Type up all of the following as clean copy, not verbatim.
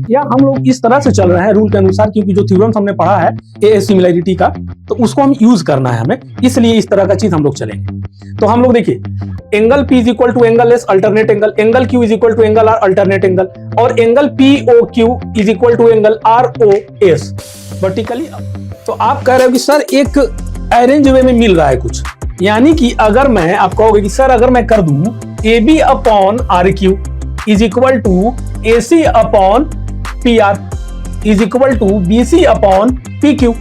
या हम लोग इस तरह से चल रहे हैं रूल के अनुसार, क्योंकि जो थ्योरम्स हमने पढ़ा है ए सिमिलैरिटी का, तो उसको हम यूज करना है हमें, इसलिए इस तरह का चीज हम लोग चलेंगे। तो हम लोग देखिए, angle P is equal to angle S alternate angle, angle Q is equal to angle R alternate angle, और angle POQ is equal to angle ROS vertically. तो आप कह रहे हो कि सर एक अरेंज वे में मिल रहा है कुछ, यानी कि अगर मैं, आप कहोगे कि सर अगर मैं कर दूं AB upon RQ is equal to AC upon PR is equal to BC upon PQ,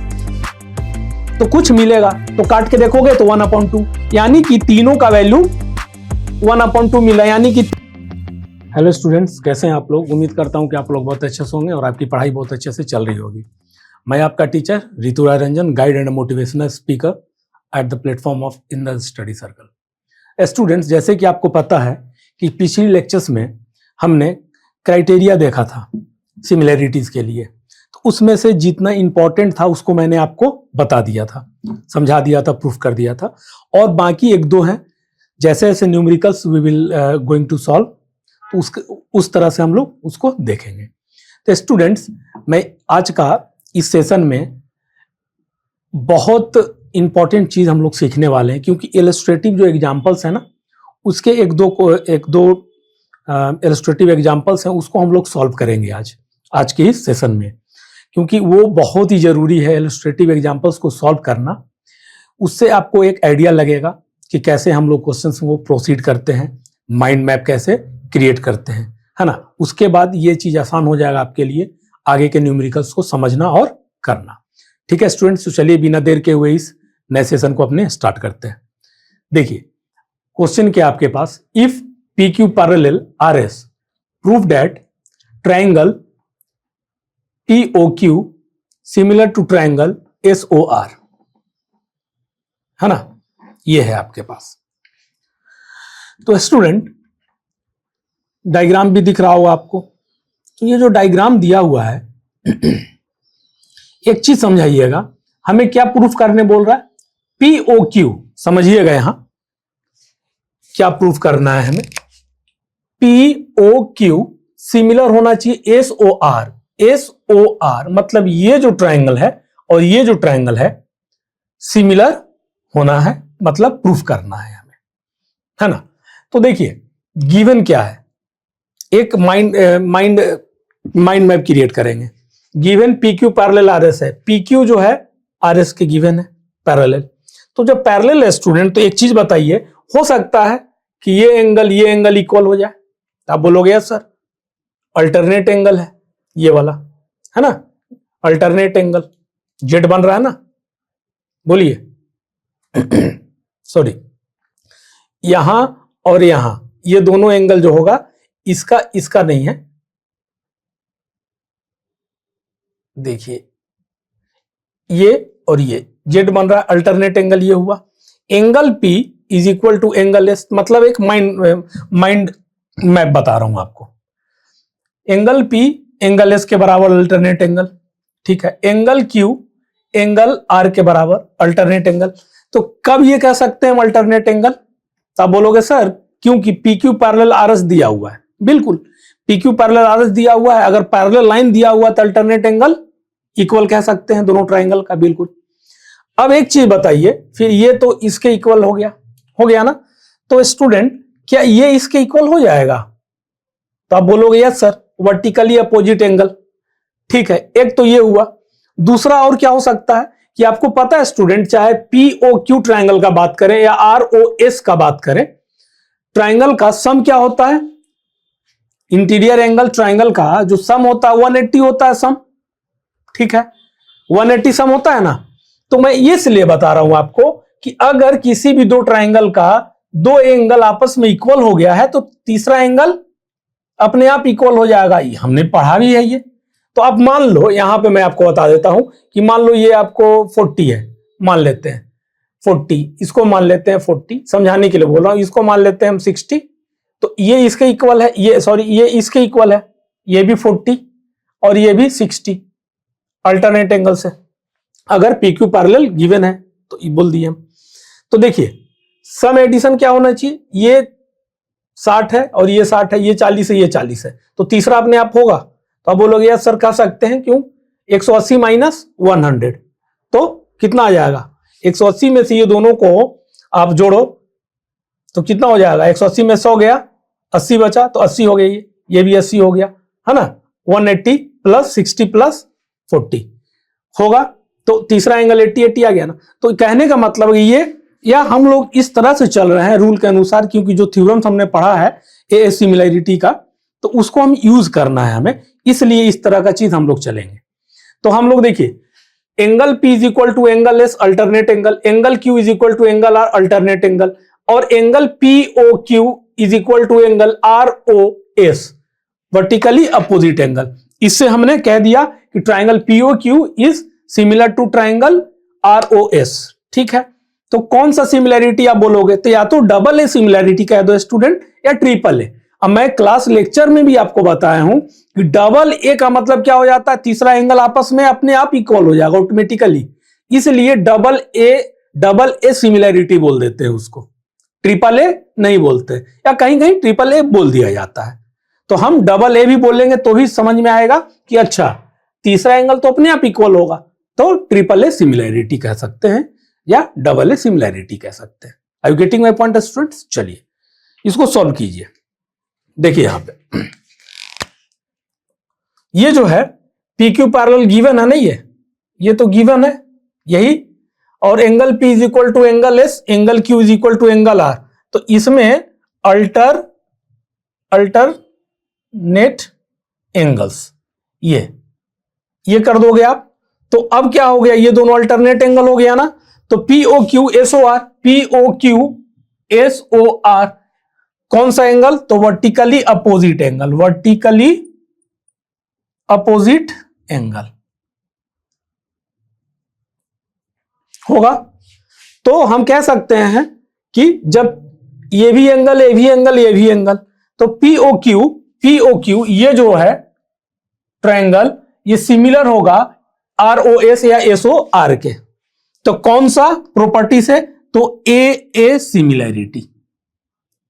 तो कुछ मिलेगा। तो काट के देखोगे तो 1/2, यानी कि तीनों का वैल्यू 1/2 मिला, यानी कि। हेलो स्टूडेंट्स, कैसे हैं आप लोग? उम्मीद करता हूं कि आप लोग बहुत अच्छे से होंगे और आपकी पढ़ाई बहुत अच्छे से चल रही होगी। मैं आपका teacher Ritu Rai Ranjan, guide and motivational speaker at the platform of in the study circle. Students, जैसे कि आपको पता है कि पिछले लेक्चर्स में हमने क्राइटेरिया देखा था सिमिलैरिटीज के लिए, तो उसमें से जितना इंपॉर्टेंट था उसको मैंने आपको बता दिया था, समझा दिया था, प्रूफ कर दिया था, और बाकी एक दो हैं, जैसे जैसे numericals we will going to solve, तो उस तरह से हम लोग उसको देखेंगे। तो स्टूडेंट्स, मैं आज का इस सेशन में बहुत इंपॉर्टेंट चीज हम लोग सीखने वाले हैं, क्योंकि इलस्ट्रेटिव जो एग्जांपल्स है ना, उसके एक दो इलस्ट्रेटिव एग्जांपल्स हैं, उसको हम लोग सॉल्व करेंगे आज के इस सेशन में, क्योंकि वो बहुत ही जरूरी है इलस्ट्रेटिव एग्जांपल्स को सॉल्व करना। उससे आपको एक आइडिया लगेगा कि कैसे हम लोग क्वेश्चंस को प्रोसीड करते हैं, माइंड मैप कैसे क्रिएट करते हैं, है ना। उसके बाद ये चीज आसान हो जाएगा आपके लिए आगे के न्यूमेरिकल्स को समझना और करना। ठीक है स्टूडेंट्स, तो चलिए बिना देर के हुए इस नए सेशन को अपने स्टार्ट करते हैं। देखिए क्वेश्चन क्या आपके पास, if PQ parallel RS prove that triangle POQ similar to triangle SOR, है ना, ये है आपके पास। तो स्टूडेंट, डायग्राम भी दिख रहा होगा आपको। तो ये जो डायग्राम दिया हुआ है, एक चीज समझाइएगा, हमें क्या प्रूफ करने बोल रहा है? POQ, समझिएगा यहां क्या प्रूफ करना है हमें। POQ सिमिलर होना चाहिए SOR। SOR मतलब ये जो ट्रायंगल है और ये जो ट्रायंगल है सिमिलर होना है, मतलब प्रूफ करना है हमें, है ना। तो देखिए गिवन क्या है, एक माइंड मैप क्रिएट करेंगे। गिवन PQ पैरेलल RS है, PQ जो है RS के गिवन है पैरेलल। तो जब पैरेलल है स्टूडेंट, तो एक चीज बताइए, हो सकता है कि ये एंगल इक्वल हो जाए। आप बोलोगे यस सर, अल्टरनेट एंगल है ये वाला, है ना, अल्टरनेट एंगल जेड बन रहा है ना, बोलिए सॉरी, यहां और यहां ये दोनों एंगल जो होगा, इसका नहीं है। देखिए ये और ये जेड बन रहा है, अल्टरनेट एंगल ये हुआ। Angle P is equal to angle S, मतलब एक माइंड मैप बता रहा हूं आपको। एंगल P एंगल S के बराबर अल्टरनेट एंगल, ठीक है। एंगल Q एंगल R के बराबर अल्टरनेट एंगल। तो कब ये कह सकते हैं हम अल्टरनेट एंगल? तो आप बोलोगे सर क्योंकि PQ पैरेलल RS दिया हुआ है। बिल्कुल, PQ पैरेलल RS दिया हुआ है, अगर पैरेलल लाइन दिया हुआ तो अल्टरनेट एंगल इक्वल कह सकते हैं दोनों ट्रायंगल का। बिल्कुल। अब एक चीज बताइए, फिर ये तो इसके इक्वल हो गया ना। तो स्टूडेंट, क्या ये इसके इक्वल हो जाएगा? तो आप बोलोगे yes sir, vertically opposite angle, ठीक है। एक तो ये हुआ, दूसरा और क्या हो सकता है कि आपको पता है स्टूडेंट, चाहे POQ ट्रायंगल का बात करें या ROS का बात करें, ट्रायंगल का सम क्या होता है? इंटीरियर एंगल ट्रायंगल का जो सम होता है 180 होता है सम, ठीक है, 180 सम होता है ना। तो मैं ये इसलिए बता रहा हूं आपको कि अगर किसी भी दो ट्रायंगल का दो एंगल आपस में इक्वल हो गया है, तो तीसरा एंगल अपने आप इक्वल हो जाएगा। ये हमने पढ़ा भी है ये। तो आप मान लो, यहां पे मैं आपको बता देता हूं कि मान लो ये आपको 40 है, मान लेते हैं 40, इसको मान लेते हैं 40, समझाने के लिए बोल रहा हूं, इसको मान लेते हैं हम 60। तो ये इसके इक्वल है, ये इसके इक्वल है, ये भी 40 और ये भी 60 अल्टरनेट एंगल से, अगर PQ पैरेलल गिवन है तो ये बोल दिए हम। तो देखिए सम एडिशन क्या होना चाहिए, ये 60 है और ये 60 है, ये 40 है, ये 40 है, तो तीसरा अपने आप होगा। तो आप बोलोगे यार सर कह सकते हैं, क्यों? 180 माइनस 100 तो कितना आ जाएगा? 180 में से ये दोनों को आप जोड़ो तो कितना हो जाएगा? 180 में 100 गया, 80 बचा तो 80 हो गया, ये भी 80 हो गया, है ना? 180 प्लस 60 प्लस 40 होगा, तो तीसरा एंगल 80 80 आ गया ना। तो कहने का मतलब ये, या हम लोग इस तरह से चल रहे हैं रूल के अनुसार, क्योंकि जो थ्योरम्स हमने पढ़ा है ए सिमिलैरिटी का, तो उसको हम यूज करना है हमें, इसलिए इस तरह का चीज हम लोग चलेंगे। तो हम लोग देखिए, angle P is equal to angle S alternate angle, angle Q is equal to angle R alternate angle, और angle POQ is equal to angle ROS vertically opposite angle. इससे हमने कह दिया कि triangle POQ is similar to triangle ROS। ठीक है, तो कौन सा सिमिलैरिटी आप बोलोगे? तो या तो डबल ए सिमिलैरिटी कह दो स्टूडेंट, या ट्रिपल ए। अब मैं क्लास लेक्चर में भी आपको बताया हूं कि डबल ए का मतलब क्या हो जाता है? तीसरा एंगल आपस में अपने आप इक्वल हो जाएगा ऑटोमेटिकली, इसलिए डबल ए सिमिलैरिटी बोल देते हैं उसको, ट्रिपल ए नहीं बोलते, या कहीं कहीं ट्रिपल ए बोल दिया जाता है। तो हम डबल ए भी बोलेंगे तो भी समझ में आएगा कि अच्छा तीसरा एंगल तो अपने आप इक्वल होगा, तो ट्रिपल ए सिमिलैरिटी कह सकते हैं या डबल ए सिमिलैरिटी कह सकते हैं। Are you getting my point students? चलिए इसको सॉल्व कीजिए। देखिए यहां पे ये जो है PQ पैरेलल गिवन है ना, ये तो गिवन है यही, और angle P is equal to angle S, angle Q is equal to angle R। तो इसमें अल्टरनेट एंगल्स ये कर दोगे आप, तो अब क्या हो गया? ये दोनों अल्टरनेट एंगल हो गया ना, तो POQ SOR, POQ SOR कौन सा एंगल? तो vertically opposite angle, vertically opposite angle होगा। तो हम कह सकते हैं कि जब ये भी एंगल, ये भी एंगल, ये भी एंगल, तो POQ ये जो है ट्रायंगल, ये सिमिलर होगा ROS या SOR के। तो कौन सा प्रॉपर्टी से? तो AA similarity,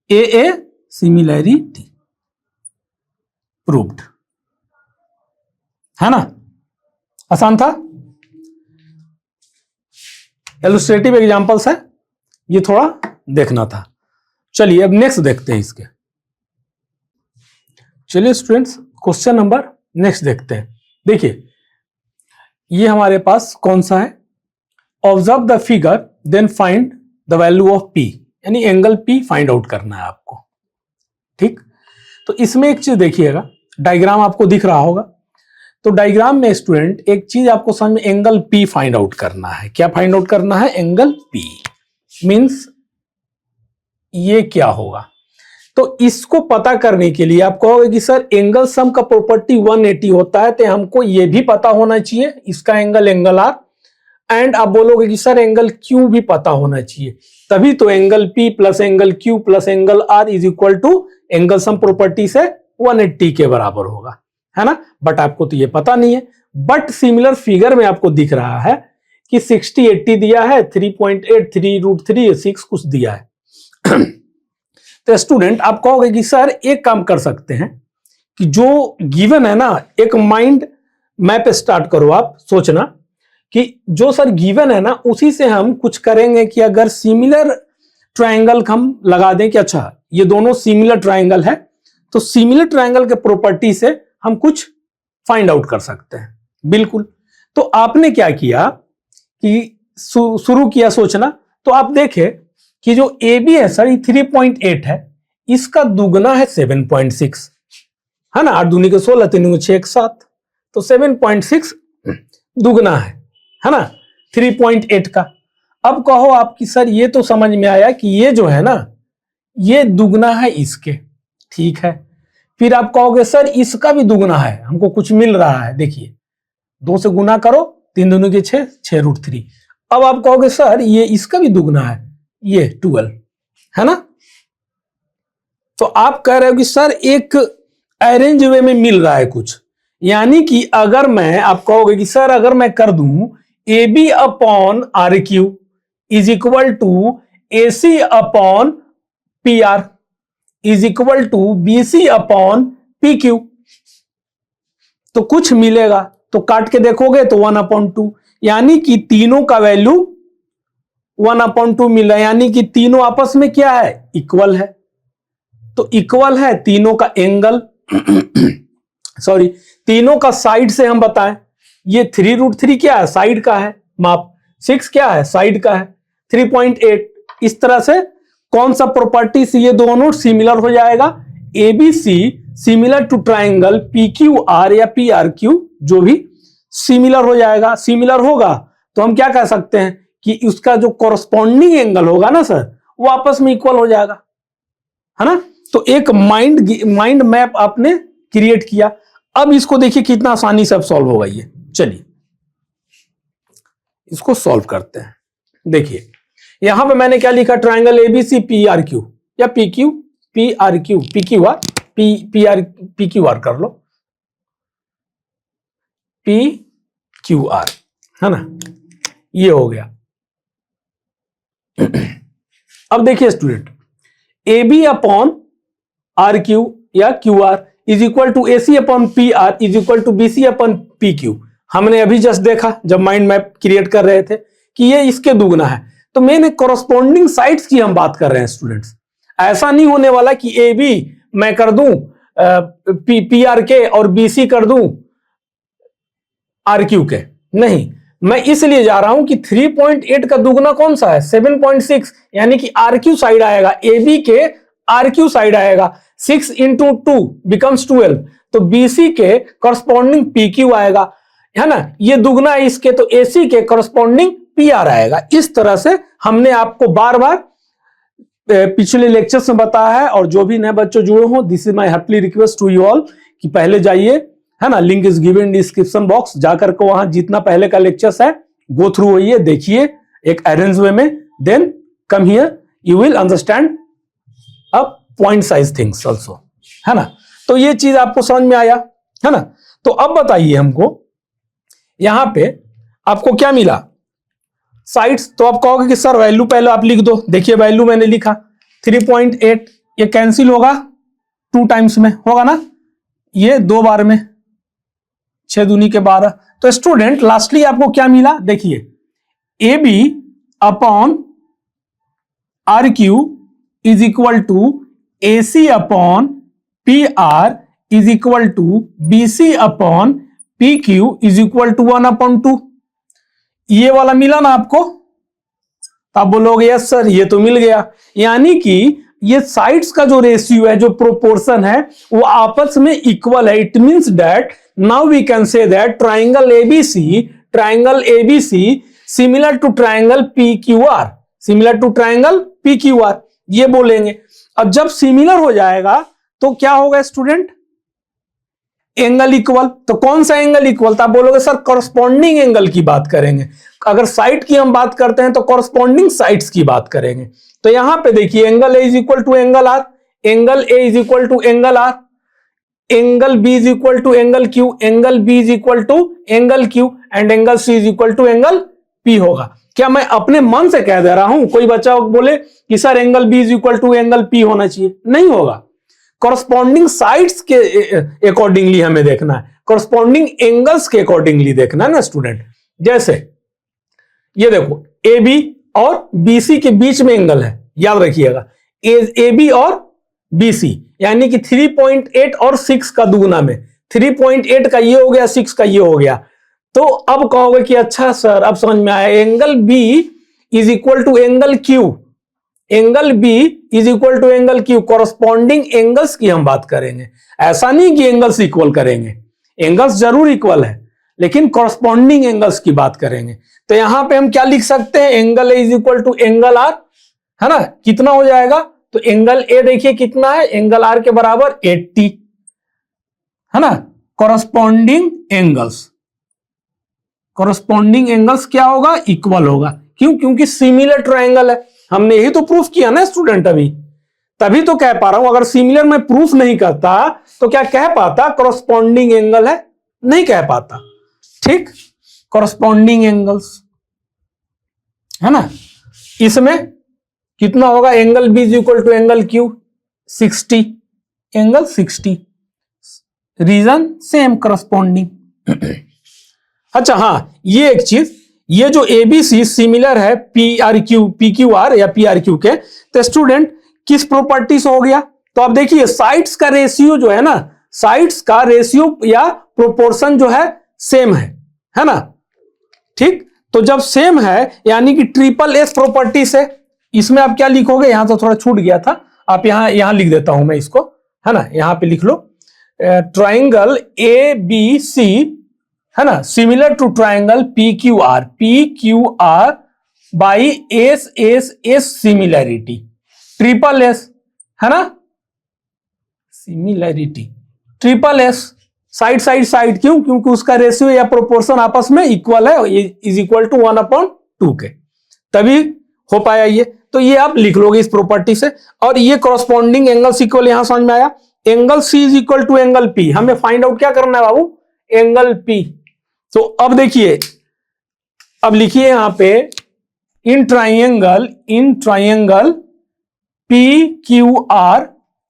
AA similarity proved, है ना? आसान था। इलस्ट्रेटिव एग्जांपल्स है, ये थोड़ा देखना था। चलिए अब नेक्स्ट देखते हैं इसके। चलिए स्टूडेंट्स क्वेश्चन नंबर नेक्स्ट देखते हैं। देखिए ये हमारे पास कौन सा है? Observe the figure then find the value of P, यानी एंगल P फाइंड आउट करना है आपको। ठीक, तो इसमें एक चीज देखिएगा, डायग्राम आपको दिख रहा होगा। तो डायग्राम में स्टूडेंट एक चीज आपको समझ में, एंगल P फाइंड आउट करना है। क्या फाइंड आउट करना है? एंगल P मींस ये क्या होगा? तो इसको पता करने के लिए आप कहोगे कि सर एंगल सम का प्रॉपर्टी 180 होता है, तो हमको ये भी पता होना चाहिए इसका एंगल R, एंड आप बोलोगे कि सर एंगल Q भी पता होना चाहिए, तभी तो angle P plus angle Q plus angle R is equal to angle sum property से 180 के बराबर होगा, है ना? बट आपको तो ये पता नहीं है। बट सिमिलर फिगर में आपको दिख रहा है कि 60 80 दिया है, 3.8 3√3 6 कुछ दिया है। तो स्टूडेंट आप कहोगे कि सर एक काम कर सकते हैं कि जो गिवन है ना, एक माइंड मैप स्टार्ट करो, आप सोचना कि जो सर गिवन है ना उसी से हम कुछ करेंगे कि अगर सिमिलर ट्रायंगल हम लगा दें कि अच्छा ये दोनों सिमिलर ट्रायंगल है, तो सिमिलर ट्रायंगल के प्रॉपर्टी से हम कुछ फाइंड आउट कर सकते हैं। बिल्कुल, तो आपने क्या किया कि शुरू किया सोचना, तो आप देखें कि जो AB है सर ये 3.8 है, इसका दुगना है 7.6, है ना? 8 दूनी के 16 3 6 7, तो 7.6 दुगना है ना 3.8 का। अब कहो आप कि सर ये तो समझ में आया कि ये जो है ना ये दुगना है इसके, ठीक है। फिर आप कहोगे सर इसका भी दुगना है, हमको कुछ मिल रहा है, देखिए 2 से गुना करो, 3 दूनी के 6 6√3। अब आप कहोगे सर ये इसका भी दुगना है, ये 12, है ना? तो आप कह रहे हो कि सर एक अरेंज वे में मिल रहा है कुछ, यानी कि अगर मैं, आप कहोगे कि सर अगर मैं कर दूं AB upon RQ is equal to AC upon PR is equal to BC upon PQ, तो कुछ मिलेगा, तो काट के देखोगे तो 1/2, यानी कि तीनों का वैल्यू 1/2 मिला, यानी कि तीनों आपस में क्या है, इक्वल है। तो इक्वल है तीनों का एंगल सॉरी, तीनों का साइड से हम बताएं, ये 3√3 क्या है, साइड का है माप, 6 क्या है, साइड का है, 3.8। इस तरह से कौन सा प्रॉपर्टी से ये दोनों सिमिलर हो जाएगा, ABC similar to triangle PQR या PRQ, जो भी सिमिलर हो जाएगा। सिमिलर होगा तो हम क्या कह सकते हैं कि उसका जो कॉरस्पॉन्डिंग एंगल होगा ना सर, वो आपस में इक्वल हो जाएगा, है ना। तो एक माइंड मैप आपने क्रिएट किया। अब इसको देखिए कितना आसानी से अब सॉल्व होगा ये। चलिए इसको सॉल्व करते हैं। देखिए यहां पे मैंने क्या लिखा, ट्राइंगल एबीसी PRQ या PQR कर लो, PQR, है ना, ये हो गया। अब देखिए स्टूडेंट, AB अपॉन RQ या QR is equal to AC upon PR is equal to BC upon PQ। हमने अभी जस्ट देखा जब माइंड मैप क्रिएट कर रहे थे कि ये इसके दुगना है। तो मैंने कॉरस्पॉन्डिंग साइड्स की हम बात कर रहे हैं स्टूडेंट्स। ऐसा नहीं होने वाला कि AB मैं कर दूं PRK और BC कर दूं RQ के, नहीं। मैं इसलिए जा रहा हूं कि 3.8 का दुगना कौन सा है, 7.6, यानी कि RQ साइड आएगा, AB के RQ साइड आएगा, 6 into 2 becomes 12, तो BC के कॉरस्पॉन्डिंग PQ आएगा, है ना, ये दुगना है इसके, तो AC के कॉरस्पॉन्डिंग PR आएगा। इस तरह से हमने आपको बार बार पिछले लेक्चर्स में बताया है। और जो भी नए बच्चों जुड़े हो, this is my heartly request to you all कि पहले जाइए, है ना, link is given in description box, जाकर के वहां जितना पहले का लेक्चर्स है गो थ्रू होइए, देखिए एक अरेंज वे में, then come here, you will understand a point size things also, है ना। तो ये चीज आपको समझ में आया, है ना। तो अब बताइए हमको यहां पे आपको क्या मिला, साइड्स। तो आप कहोगे कि सर वैल्यू पहले आप लिख दो। देखिए वैल्यू मैंने लिखा 3.8, ये कैंसिल होगा 2 टाइम्स में, होगा ना, ये 2 बार में, 6 दूनी के 12। तो स्टूडेंट लास्टली आपको क्या मिला, देखिए AB upon RQ is equal to AC upon PR is equal to BC upon PQ is equal to 1/2। ये वाला मिला ना आपको, तो आप बोलोगे यस सर ये तो मिल गया, यानी कि ये साइड्स का जो रेशियो है, जो प्रोपोर्शन है, वो आपस में इक्वल है। It means that now we can say that triangle ABC similar to triangle PQR, ये बोलेंगे। अब जब सिमिलर हो जाएगा तो क्या होगा स्टूडेंट, एंगल इक्वल। तो कौन सा एंगल इक्वल, तो आप बोलोगे सर कॉरस्पॉन्डिंग एंगल की बात करेंगे। अगर साइड की हम बात करते हैं तो कॉरस्पॉन्डिंग साइड्स की बात करेंगे। तो यहां पे देखिए angle A is equal to angle R, angle A is equal to angle R, angle B is equal to angle Q, angle B is equal to angle Q and angle C is equal to angle P होगा। क्या मैं अपने मन से कह दे रहा हूं? कोई बच्चा बोले कि sir angle B is equal to angle P होना चाहिए, नहीं होगा। कॉरस्पॉन्डिंग साइड्स के अकॉर्डिंगली हमें देखना है, कॉरस्पॉन्डिंग एंगल्स के अकॉर्डिंगली देखना है ना स्टूडेंट। जैसे ये देखो AB और BC के बीच में एंगल है, याद रखिएगा, AB और BC, यानी कि 3.8 और 6 का दुगुना में, 3.8 का ये हो गया, 6 का ये हो गया। तो अब कहोगे कि अच्छा सर अब समझ में आया, angle B is equal to angle Q, angle B is equal to angle Q, corresponding angles की हम बात करेंगे। ऐसा नहीं कि एंगल्स इक्वल करेंगे, एंगल्स जरूर इक्वल है, लेकिन कॉरस्पॉन्डिंग एंगल्स की बात करेंगे। तो यहां पे हम क्या लिख सकते हैं, angle A is equal to angle R, है ना, कितना हो जाएगा, तो एंगल A देखिए कितना है, एंगल R के बराबर 80, है ना। कॉरस्पॉन्डिंग एंगल्स क्या होगा, इक्वल होगा। क्यों? क्योंकि सिमिलर ट्रायंगल है। हमने यही तो प्रूफ किया ना स्टूडेंट अभी, तभी तो कह पा रहा हूं। अगर सिमिलर में प्रूफ नहीं करता तो क्या कह पाता कॉरस्पॉन्डिंग एंगल है, नहीं कह पाता। ठीक, कॉरस्पॉन्डिंग एंगल्स, है ना। इसमें कितना होगा, angle B is equal to angle Q 60, angle 60, reason same corresponding. अच्छा हाँ, ये एक चीज, ये जो एबीसी सिमिलर है PQ या PRQ के, तो स्टूडेंट किस प्रॉपर्टी से हो गया? तो आप देखिए साइड्स का रेशियो जो है ना, साइड्स का रेशियो या प्रोपोर्शन जो है सेम है ना? ठीक, तो जब सेम है यानी कि ट्रिपल एस प्रॉपर्टी से, इसमें आप क्या लिखोगे? यहां तो थोड़ा छूट गया था, आप यहां लिख देता हूं मैं इसको, है ना? यहां पे लिख लो ट्राइंगल ABC, है ना, similar to triangle PQR by S similarity, triple S, है ना, सिमिलैरिटी ट्रिपल एस, साइड क्यों? क्योंकि उसका रेशियो या प्रोपोर्शन आपस में इक्वल है, इज इक्वल टू 1/2 के, तभी हो पाया ये। तो ये आप लिख लोगे इस प्रॉपर्टी से, और ये कॉरस्पॉन्डिंग एंगल्स इक्वल, यहां समझ में आया? Angle C is equal to angle P, हमें फाइंड आउट क्या करना है बाबू? Angle P। तो अब देखिए, अब लिखिए यहां पे इन ट्राइंगल PQR,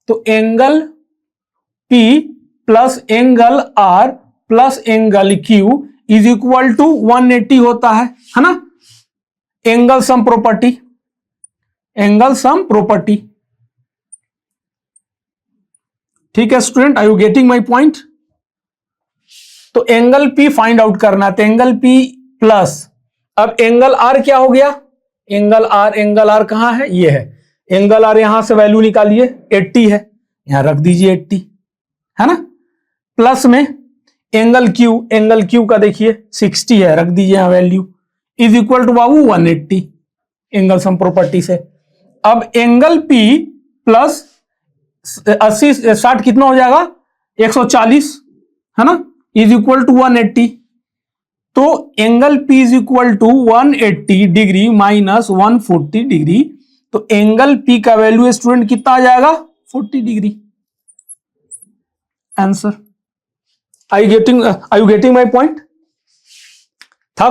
तो angle P plus angle R plus angle Q is equal to 180 होता है ना? Angle sum property. ठीक है student, are you getting my point? तो एंगल P फाइंड आउट करना है, तो एंगल P प्लस, अब एंगल R क्या हो गया? एंगल R कहां है? ये है एंगल R, यहां से वैल्यू निकालिए, 80 है, यहां रख दीजिए 80, है ना? प्लस में एंगल Q का देखिए 60 है, रख दीजिए यहां वैल्यू, इज इक्वल टू बाबू 180, एंगल सम प्रॉपर्टी से। अब एंगल P प्लस 60 कितना हो जाएगा? 140, है ना, इज इक्वल टू 180। तो angle P is equal to 180 degree minus 140 degree, तो एंगल P का वैल्यू स्टूडेंट कितना आ जाएगा? 40 degree. Answer. Are you getting my point? था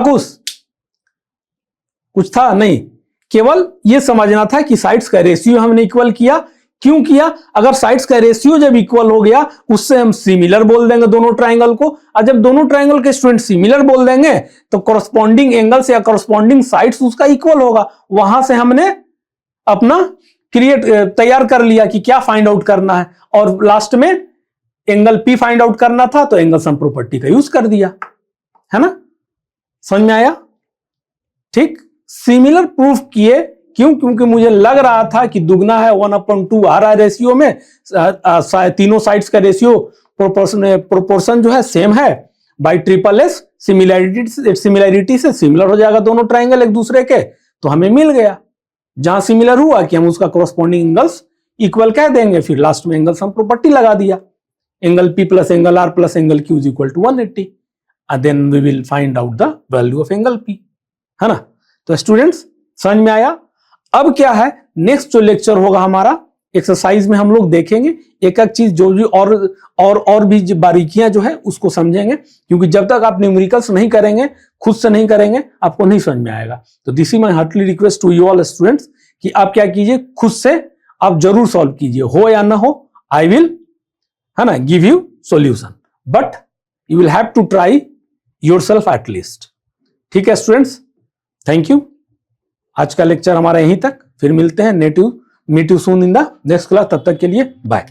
कुछ था नहीं, केवल ये समझना था कि साइड्स का रेशियो हमने इक्वल किया। क्यों किया? अगर साइड्स का रेशियो जब इक्वल हो गया, उससे हम सिमिलर बोल देंगे दोनों ट्राइंगल को, और जब दोनों ट्राइंगल के स्टूडेंट सिमिलर बोल देंगे तो कॉरस्पॉन्डिंग एंगल्स या कॉरस्पॉन्डिंग साइड्स उसका इक्वल होगा। वहां से हमने अपना तैयार कर लिया कि क्या फाइंड आउट करना है, और लास्ट में एंगल P फाइंड आउट करना था, तो एंगल सम प्रॉपर्टी का यूज कर दिया, है ना? समझ में आया? ठीक, सिमिलर प्रूफ किए, क्यों? क्योंकि मुझे लग रहा था कि दुगना है, 1/2 आ रहा है रेशियो में, तीनों साइड्स का रेशियो प्रोपोर्शन जो है सेम है, बाई ट्रिपल एस सिमिलैरिटी से सिमिलर हो जाएगा दोनों ट्राइंगल एक दूसरे के, तो हमें मिल गया। जहां सिमिलर हुआ कि हम उसका कॉरस्पॉन्डिंग एंगल्स इक्वल कह देंगे, फिर लास्ट में एंगल सम प्रॉपर्टी लगा दिया, angle P plus angle R plus angle Q is equal to 180, then we will find out the value of angle P, है ना? तो स्टूडेंट्स समझ में आया? अब क्या है, नेक्स्ट जो लेक्चर होगा हमारा, एक्सरसाइज में हम लोग देखेंगे एक एक चीज, जो भी और भी बारीकियां जो है उसको समझेंगे, क्योंकि जब तक आप न्यूमेरिकल्स नहीं करेंगे, खुद से नहीं करेंगे, आपको नहीं समझ में आएगा। तो this is my heartly request to you all students कि आप क्या कीजिए, खुद से आप जरूर सॉल्व कीजिए, हो या ना हो, आई विल, है ना, give you solution, but you will have to try yourself at least. ठीक है स्टूडेंट्स, थैंक यू। आज का लेक्चर हमारा यहीं तक, फिर मिलते हैं meet you soon in the next class, तब तक के लिए बाय।